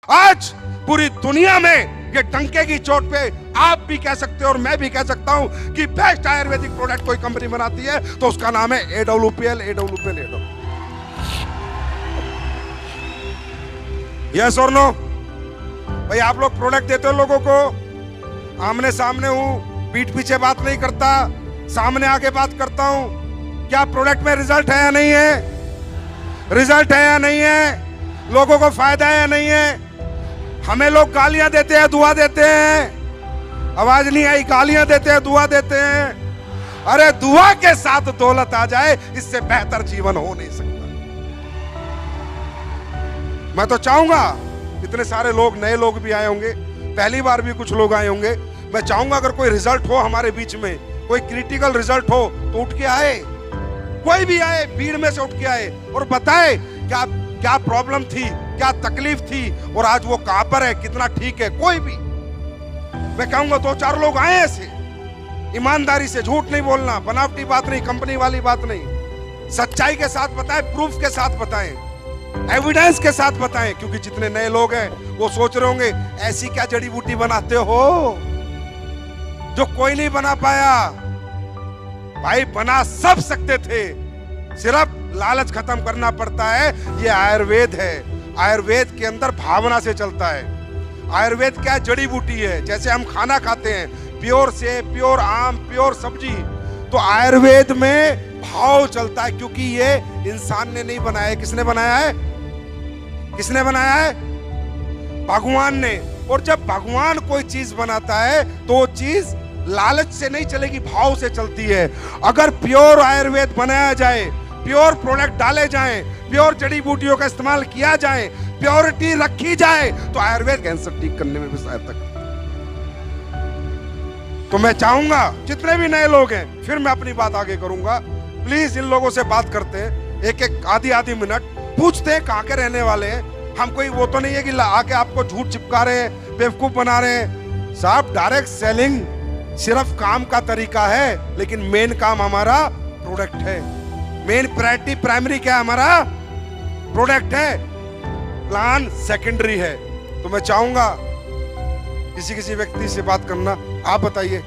आज पूरी दुनिया में ये डंके की चोट पे आप भी कह सकते हो और मैं भी कह सकता हूं कि बेस्ट आयुर्वेदिक प्रोडक्ट कोई कंपनी बनाती है तो उसका नाम है AWPL। यस और नो? भाई आप लोग प्रोडक्ट देते हो लोगों को, आमने सामने हूं, पीठ पीछे बात नहीं करता, सामने आके बात करता हूं। क्या प्रोडक्ट में रिजल्ट है या नहीं है? रिजल्ट है या नहीं है? लोगों को फायदा है या नहीं है? हमें लोग गालियां देते हैं, दुआ देते हैं। आवाज नहीं आई? गालियां देते हैं, दुआ देते हैं। अरे दुआ के साथ दौलत आ जाए, इससे बेहतर जीवन हो नहीं सकता। मैं तो चाहूंगा, इतने सारे लोग, नए लोग भी आए होंगे, पहली बार भी कुछ लोग आए होंगे, मैं चाहूंगा अगर कोई रिजल्ट हो हमारे बीच में, कोई क्रिटिकल रिजल्ट हो तो उठ के आए, कोई भी आए, भीड़ में से उठ के आए और बताए क्या क्या प्रॉब्लम थी, क्या तकलीफ थी और आज वो कहां पर है, कितना ठीक है। कोई भी, मैं कहूंगा 2-4 लोग आए ऐसे, ईमानदारी से, झूठ नहीं बोलना, बनावटी बात नहीं, कंपनी वाली बात नहीं, सच्चाई के साथ बताएं, प्रूफ के साथ बताएं, एविडेंस के साथ बताएं। क्योंकि जितने नए लोग हैं वो सोच रहे होंगे ऐसी क्या जड़ी बूटी बनाते हो जो कोई नहीं बना पाया। भाई बना सब सकते थे, सिर्फ लालच खत्म करना पड़ता है। ये आयुर्वेद है, आयुर्वेद के अंदर भावना से चलता है। आयुर्वेद क्या जड़ी बूटी है, जैसे हम खाना खाते हैं, प्योर से प्योर आम, प्योर सब्जी, तो आयुर्वेद में भाव चलता है। क्योंकि ये इंसान ने नहीं बनाया है, किसने बनाया है? किसने बनाया है? भगवान ने। और जब भगवान कोई चीज बनाता है तो वो चीज लालच से नहीं चलेगी, भाव से चलती है। अगर प्योर आयुर्वेद बनाया जाए, प्योर प्रोडक्ट डाले जाएं, प्योर जड़ी बूटियों का इस्तेमाल किया जाए, प्योरिटी रखी जाए, तो आयुर्वेद कैंसर ठीक करने में भी सहायता करता है। तो मैं चाहूंगा जितने भी नए लोग हैं, फिर मैं अपनी बात आगे करूंगा, प्लीज इन लोगों से बात करते हैं, एक आधी मिनट पूछते हैं कहां के रहने वाले हैं। हम कोई वो तो नहीं है कि आके आपको झूठ चिपका रहे हैं, बेवकूफ बना रहे हैं। साहब डायरेक्ट सेलिंग सिर्फ काम का तरीका है, लेकिन मेन काम हमारा प्रोडक्ट है। मेन प्रायोरिटी, प्राइमरी क्या है? हमारा प्रोडक्ट है, प्लान सेकेंडरी है। तो मैं चाहूंगा किसी व्यक्ति से बात करना। आप बताइए,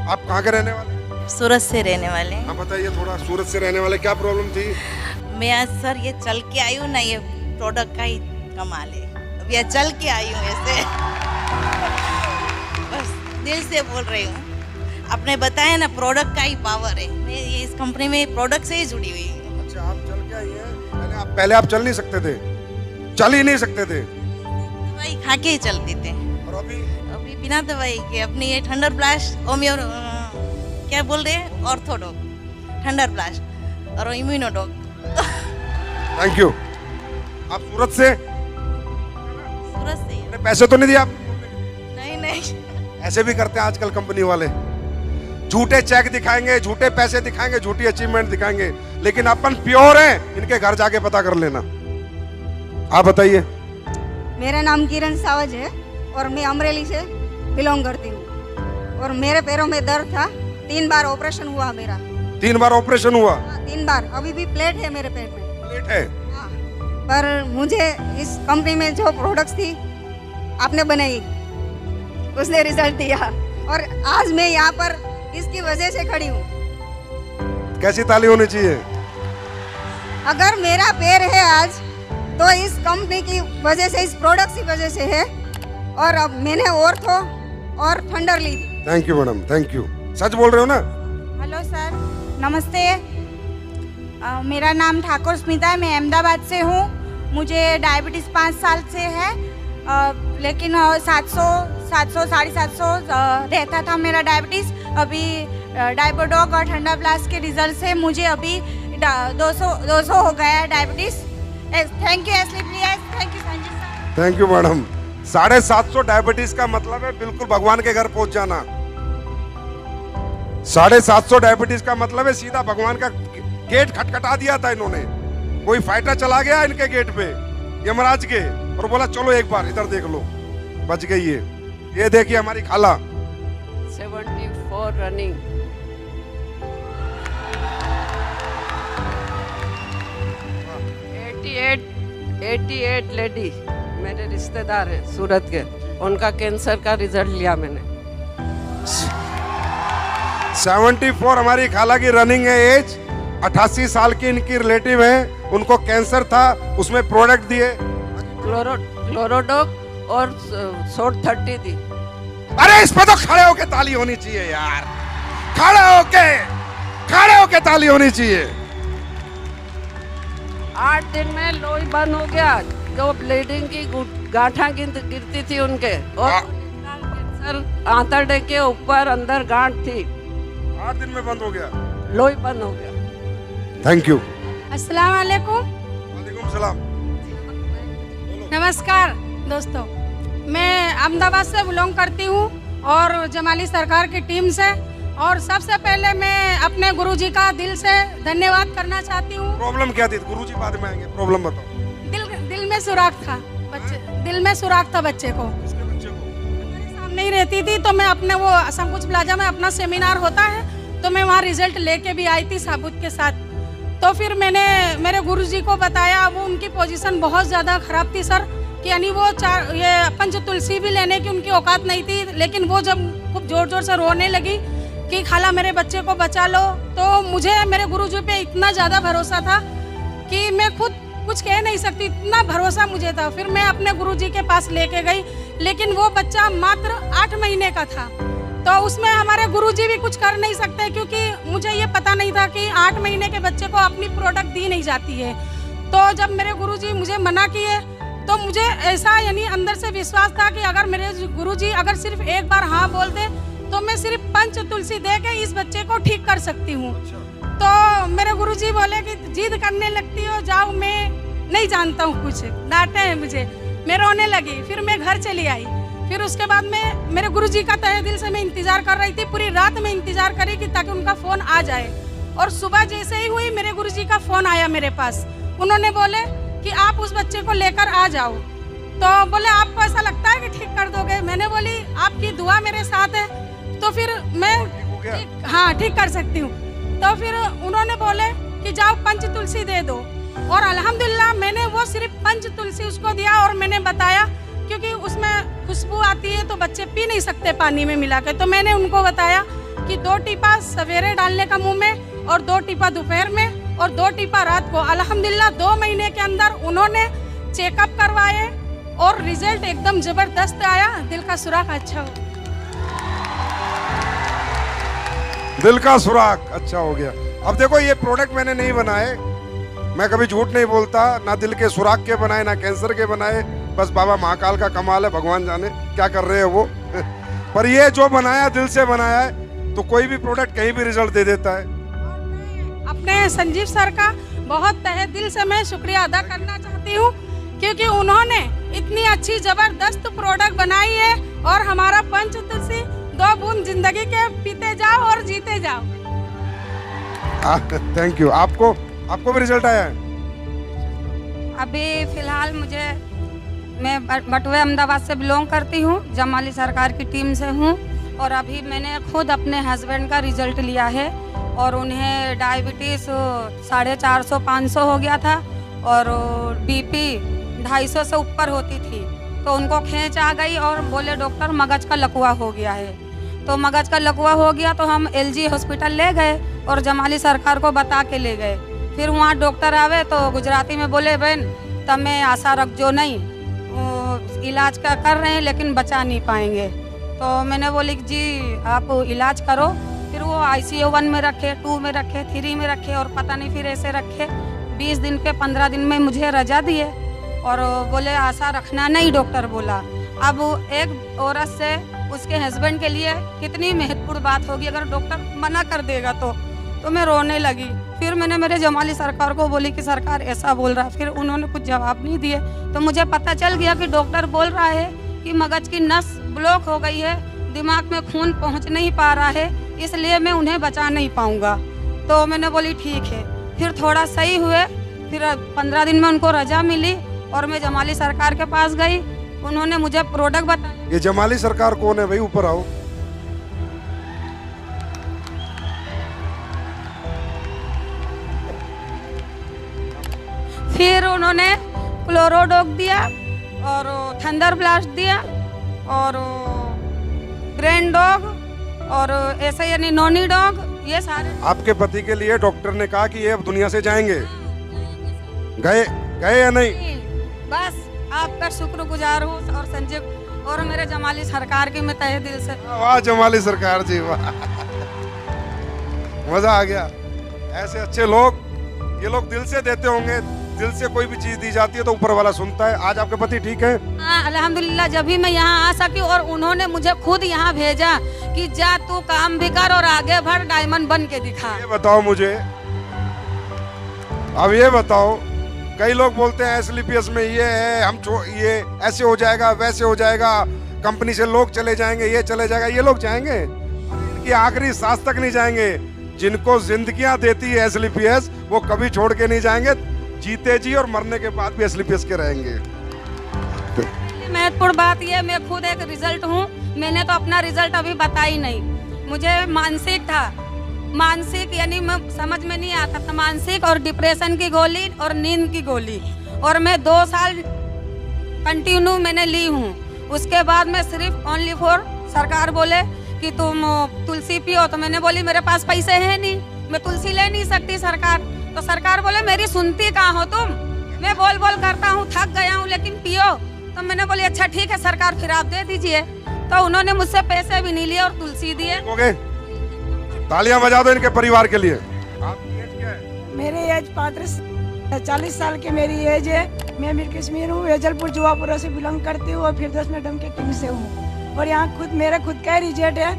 आप कहाँ के रहने वाले? सूरत से रहने वाले हैं। आप बताइए थोड़ा, सूरत से रहने वाले, क्या प्रॉब्लम थी? मैं आज सर ये चल के आई हूँ ना, ये प्रोडक्ट का ही कमाल है। अब ये चल के आई हूँ ऐसे, बस दिल से बोल रही हूँ। आपने बताया ना प्रोडक्ट का ही पावर है, मैं ये इस कंपनी में प्रोडक्ट से ही जुड़ी हुई हूँ। अच्छा, आप चल के आई हैं? पहले आप चल नहीं सकते थे, चल ही नहीं सकते थे? दवाई खा के ही चलते थे। और अभी बिना दवाई के अपनी ये थंडर ब्लास्ट, होम्यो क्या बोल रहे हैं, ऑर्थोडॉक, थंडर ब्लास्ट और इम्यूनोडॉक। Thank you. आप सूरत से? सूरत से। पैसे तो नहीं दिए आप? नहीं। ऐसे भी करते हैं आजकल कंपनी वाले, झूठे चेक दिखाएंगे, झूठे पैसे दिखाएंगे, झूठी अचीवमेंट दिखाएंगे, लेकिन अपन प्योर हैं। इनके घर जाके पता कर लेना। आप बताइए। मेरा नाम किरण सावज है और मैं अमरेली से बिलोंग करती हूँ। और मेरे पैरों में दर्द था, 3 बार ऑपरेशन हुआ मेरा। 3 बार ऑपरेशन हुआ? 3 बार। अभी भी प्लेट है मेरे पेट में। प्लेट है? हाँ। पर मुझे इस कंपनी में जो प्रोडक्ट्स थी आपने बनाई, उसने रिजल्ट दिया और आज मैं यहाँ पर इसकी वजह से खड़ी हूँ। कैसी ताली होनी चाहिए? अगर मेरा पैर है आज तो इस कंपनी की वजह से, इस प्रोडक्ट की वजह से है। और अब मैंने ऑर्थो और थंडर ली थी। Thank you madam, thank you. सच बोल रहे हो ना? हेलो सर, नमस्ते। मेरा नाम ठाकुर स्मिता है, मैं अहमदाबाद से हूँ। मुझे डायबिटीज़ 5 साल से है, लेकिन 700 750 रहता था मेरा डायबिटीज़। अभी डायबोडॉक और ठंडा ब्लास्ट के रिजल्ट से मुझे अभी 200 हो गया है डायबिटीज़। थैंक यू एसलीप्लियस, thank you Sanjay sir. Thank you madam. 750 diabetes का मतलब है बिल्कुल भगवान के घर पहुंच जाना। 750 डायबिटीज का मतलब है सीधा भगवान का गेट खटखटा दिया था इन्होंने। कोई फाइटर चला गया इनके गेट पे, यमराज के, और बोला चलो एक बार इधर देख लो, बच गई है। ये देखिए हमारी खाला। 74 रनिंग। 88 लेडी मेरे रिश्तेदार हैं सूरत के, उनका कैंसर का रिजल्ट लिया मैंने। 74 हमारी खाला की रनिंग है एज, 88 साल की इनकी रिलेटिव है, उनको कैंसर था, उसमें प्रोडक्ट दिए क्लोरोडोक और शॉर्ट 30 दी। अरे इस पे तो खड़े होके ताली होनी चाहिए यार, खड़े होके ताली होनी चाहिए। 8 दिन में लोई बंद हो गया, जो ब्लीडिंग की गांठा गिरती थी उनके, और कैंसर आंतड़े के ऊपर अंदर गांठ थी, 8 दिन में बंद हो गया, लोई बंद हो गया। Thank you. अस्सलाम वालेकुम। वालेकुम सलाम। नमस्कार दोस्तों, मैं अहमदाबाद से बिलोंग करती हूँ और जमाली सरकार की टीम से, और सबसे पहले मैं अपने गुरुजी का दिल से धन्यवाद करना चाहती हूँ। प्रॉब्लम क्या थी? गुरुजी बाद में आएंगे, प्रॉब्लम बताओ। दिल में सुराख था बच्चे, दिल में सुराख था बच्चे को। किसके बच्चे को? मेरे सामने ही रहती थी, तो मैं अपने वो संकुच प्लाजा में अपना सेमिनार होता है, तो मैं वहाँ रिजल्ट लेके भी आई थी साबुत के साथ। तो फिर मैंने मेरे गुरुजी को बताया, वो उनकी पोजीशन बहुत ज़्यादा ख़राब थी सर, कि यानी वो ये पंच तुलसी भी लेने की उनकी औकात नहीं थी। लेकिन वो जब खूब ज़ोर ज़ोर से रोने लगी कि खाला मेरे बच्चे को बचा लो, तो मुझे मेरे गुरुजी पे इतना ज़्यादा भरोसा था कि मैं खुद कुछ कह नहीं सकती, इतना भरोसा मुझे था। फिर मैं अपने गुरुजी के पास लेके गई, लेकिन वो बच्चा मात्र 8 महीने का था, तो उसमें हमारे गुरुजी भी कुछ कर नहीं सकते, क्योंकि मुझे ये पता नहीं था कि 8 महीने के बच्चे को अपनी प्रोडक्ट दी नहीं जाती है। तो जब मेरे गुरुजी मुझे मना किए, तो मुझे ऐसा यानी अंदर से विश्वास था कि अगर मेरे गुरुजी अगर सिर्फ एक बार हाँ बोल दे, तो मैं सिर्फ पंच तुलसी दे के इस बच्चे को ठीक कर सकती हूँ। तो मेरे गुरुजी बोले कि जिद करने लगती हो, जाओ, मैं नहीं जानता हूँ कुछ, डांटे हैं मुझे। मैं रोने लगी, फिर मैं घर चली आई। फिर उसके बाद में मेरे गुरुजी का तहे दिल से मैं इंतज़ार कर रही थी, पूरी रात में इंतज़ार करी कि ताकि उनका फ़ोन आ जाए। और सुबह जैसे ही हुई, मेरे गुरुजी का फ़ोन आया मेरे पास। उन्होंने बोले कि आप उस बच्चे को लेकर आ जाओ। तो बोले आपको ऐसा लगता है कि ठीक कर दोगे? मैंने बोली आपकी दुआ मेरे साथ है, तो फिर मैं हाँ ठीक कर सकती हूँ। तो फिर उन्होंने बोले कि जाओ पंच तुलसी दे दो, और अल्हम्दुलिल्लाह मैंने वो सिर्फ पंच तुलसी उसको दिया। और मैंने बताया, क्योंकि उसमें खुशबू आती है तो बच्चे पी नहीं सकते पानी में मिला के, तो मैंने उनको बताया कि 2 टीपा सवेरे डालने का मुंह में, और 2 टीपा दोपहर में, और 2 टीपा रात को। अल्हम्दुलिल्लाह 2 महीने के अंदर उन्होंने चेकअप करवाए और रिजल्ट एकदम जबरदस्त आया। दिल का सुराख अच्छा हो, दिल का सुराख अच्छा हो गया। अब देखो, ये प्रोडक्ट मैंने नहीं बनाए, मैं कभी झूठ नहीं बोलता, ना दिल के सुराख के बनाए ना कैंसर के बनाए, बस बाबा महाकाल का कमाल है, भगवान जाने क्या कर रहे हैं वो। पर ये जो बनाया दिल से बनाया है, तो कोई भी प्रोडक्ट कहीं भी रिजल्ट दे देता है। अपने संजीव सर का बहुत तहे दिल से मैं शुक्रिया अदा करना चाहती हूँ, क्योंकि उन्होंने इतनी अच्छी जबरदस्त प्रोडक्ट बनाई है। और हमारा पंच तुलसी 2 बूंद जिंदगी के पीते जाओ और जीते जाओ। Thank you. आपको भी रिजल्ट आया है? अभी फिलहाल मैं बटुए अहमदाबाद से बिलोंग करती हूँ, जमाली सरकार की टीम से हूँ। और अभी मैंने खुद अपने हस्बैंड का रिजल्ट लिया है, और उन्हें डायबिटीज़ 450-500 हो गया था, और बीपी 250 से ऊपर होती थी। तो उनको खींच आ गई और बोले डॉक्टर मगज का लकवा हो गया है। तो मगज का लकवा हो गया तो हम LG हॉस्पिटल ले गए और जमाली सरकार को बता के ले गए। फिर वहाँ डॉक्टर आवे तो गुजराती में बोले, बहन तमें आशा रख जो नहीं, इलाज का कर रहे हैं लेकिन बचा नहीं पाएंगे। तो मैंने बोली जी आप इलाज करो। फिर वो ICU 1 में रखे, 2 में रखे, 3 में रखे, और पता नहीं फिर ऐसे रखे। 20 दिन पे 15 दिन में मुझे रजा दिए, और बोले आशा रखना नहीं, डॉक्टर बोला। अब एक औरत से उसके हस्बैंड के लिए कितनी महत्वपूर्ण बात होगी अगर डॉक्टर मना कर देगा तो मैं रोने लगी। फिर मैंने मेरे जमाली सरकार को बोली कि सरकार ऐसा बोल रहा है। फिर उन्होंने कुछ जवाब नहीं दिए, तो मुझे पता चल गया कि डॉक्टर बोल रहा है कि मगज की नस ब्लॉक हो गई है, दिमाग में खून पहुंच नहीं पा रहा है, इसलिए मैं उन्हें बचा नहीं पाऊंगा। तो मैंने बोली ठीक है। फिर थोड़ा सही हुए, फिर 15 दिन में उनको रजा मिली, और मैं जमाली सरकार के पास गई। उन्होंने मुझे प्रोडक्ट बताया। ये जमाली सरकार कौन है भाई? ऊपर आओ। फिर उन्होंने क्लोरोडोक दिया, और थंडर ब्लास्ट दिया और ग्रैंड डॉग और ऐसे यानी नॉनी डॉग, ये सारे। आपके पति के लिए डॉक्टर ने कहा कि ये अब दुनिया से जाएंगे, गए गए या नहीं? बस आपका शुक्रगुजार हूँ और संजीव और मेरे जमाली सरकार की मैं तहे दिल से। वाह जमाली सरकार जी, वाह, मजा आ गया। ऐसे अच्छे लोग, ये लोग दिल से देते होंगे, दिल से कोई भी चीज दी जाती है तो ऊपर वाला सुनता है। आज आपके पति ठीक है? हाँ अल्हम्दुलिल्लाह, जब भी मैं यहाँ आ सकी और उन्होंने मुझे खुद यहाँ भेजा कि जा तू काम भी कर और आगे बढ़, डायमंड बन के दिखा। ये बताओ मुझे, अब ये बताओ, कई लोग बोलते हैं SLPS में ये है, ये ऐसे हो जाएगा, वैसे हो जाएगा, कंपनी से लोग चले जाएंगे, ये चले जाएगा। ये लोग जाएंगे, इनकी आखिरी सांस तक नहीं जाएंगे। जिनको जिंदगियां देती है SLPS, वो कभी छोड़ के नहीं जाएंगे, जीते जी और मरने के बाद भी SLPS के रहेंगे। महत्वपूर्ण बात ये, मैं खुद एक रिजल्ट हूँ, मैंने तो अपना रिजल्ट अभी बताई नहीं। मुझे मानसिक था, मानसिक यानी मैं समझ में नहीं आता था, मानसिक और डिप्रेशन की गोली और नींद की गोली, और मैं 2 साल कंटिन्यू मैंने ली हूँ। उसके बाद मैं सिर्फ ओनली फॉर, सरकार बोले कि तुम तुलसी पियो, तो मैंने बोली मेरे पास पैसे हैं नहीं, मैं तुलसी ले नहीं सकती सरकार। तो सरकार बोले मेरी सुनती कहाँ हो तुम, मैं बोल बोल करता हूँ, थक गया हूँ, लेकिन पियो। तो मैंने बोली अच्छा ठीक है सरकार, फिर आप दे दीजिए। तो उन्होंने मुझसे पैसे भी नहीं लिए और तुलसी दिए। हो गए, तालियां बजा दो इनके परिवार के लिए। आपकी एज क्या है? मेरी एज 40 साल की मेरी एज है। मैं मीर कश्मीर हूँ, वेजलपुर जुआपुरा से बिलोंग करती हूँ और फिर 10 मैडम के टीम से हूँ। और यहाँ खुद मेरा खुद का रिजल्ट है।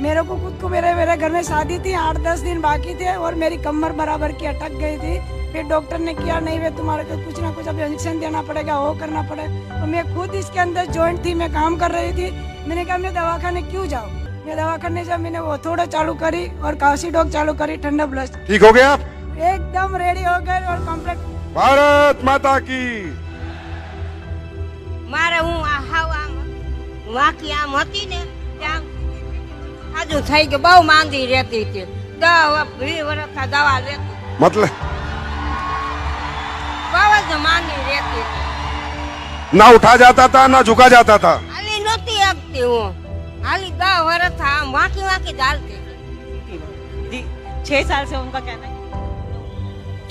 मेरे को खुद को मेरे घर में शादी थी, 8-10 दिन बाकी थे और मेरी कमर बराबर की अटक गई थी। फिर डॉक्टर ने किया नहीं वे तुम्हारे को कुछ ना कुछ अब इंजेक्शन देना पड़ेगा, वो करना पड़ेगा। और मैं खुद इसके अंदर जॉइंट थी, मैं काम कर रही थी। मैंने कहा मैं दवाखाने क्यों जाऊँ, मैं दवाखाने जब मैंने वो थोड़ा चालू करी और काशी डॉग चालू करी, ठंडा ब्लस्ट, ठीक हो गया आप? एकदम रेडी हो गए और कम्प्लीट। भारत माता की। મારે હું વાંકી આમ હતી ને ત્યાં આજુ થઈ ગયું, બહુ માંદી રહેતી હતી, 10-20 વર્ષ દવા લેતી, मतलब બહુ જ માંદી રહેતી હતી, ना उठा जाता था ना झुका जाता था। હાલી નહોતી શકતી હું, હાલી 10 વર્ષ આમ વાંકી વાંકી જ હાલતી હતી। 6 साल से उनका कहना है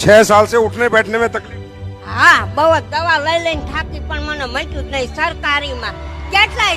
6 साल से उठने बैठने में तकलीफ। હા બહુ જ દવા લઈ લઈને થાકી, પણ મને મટ્યું જ નહીં। સરકારીમાં કેટલાય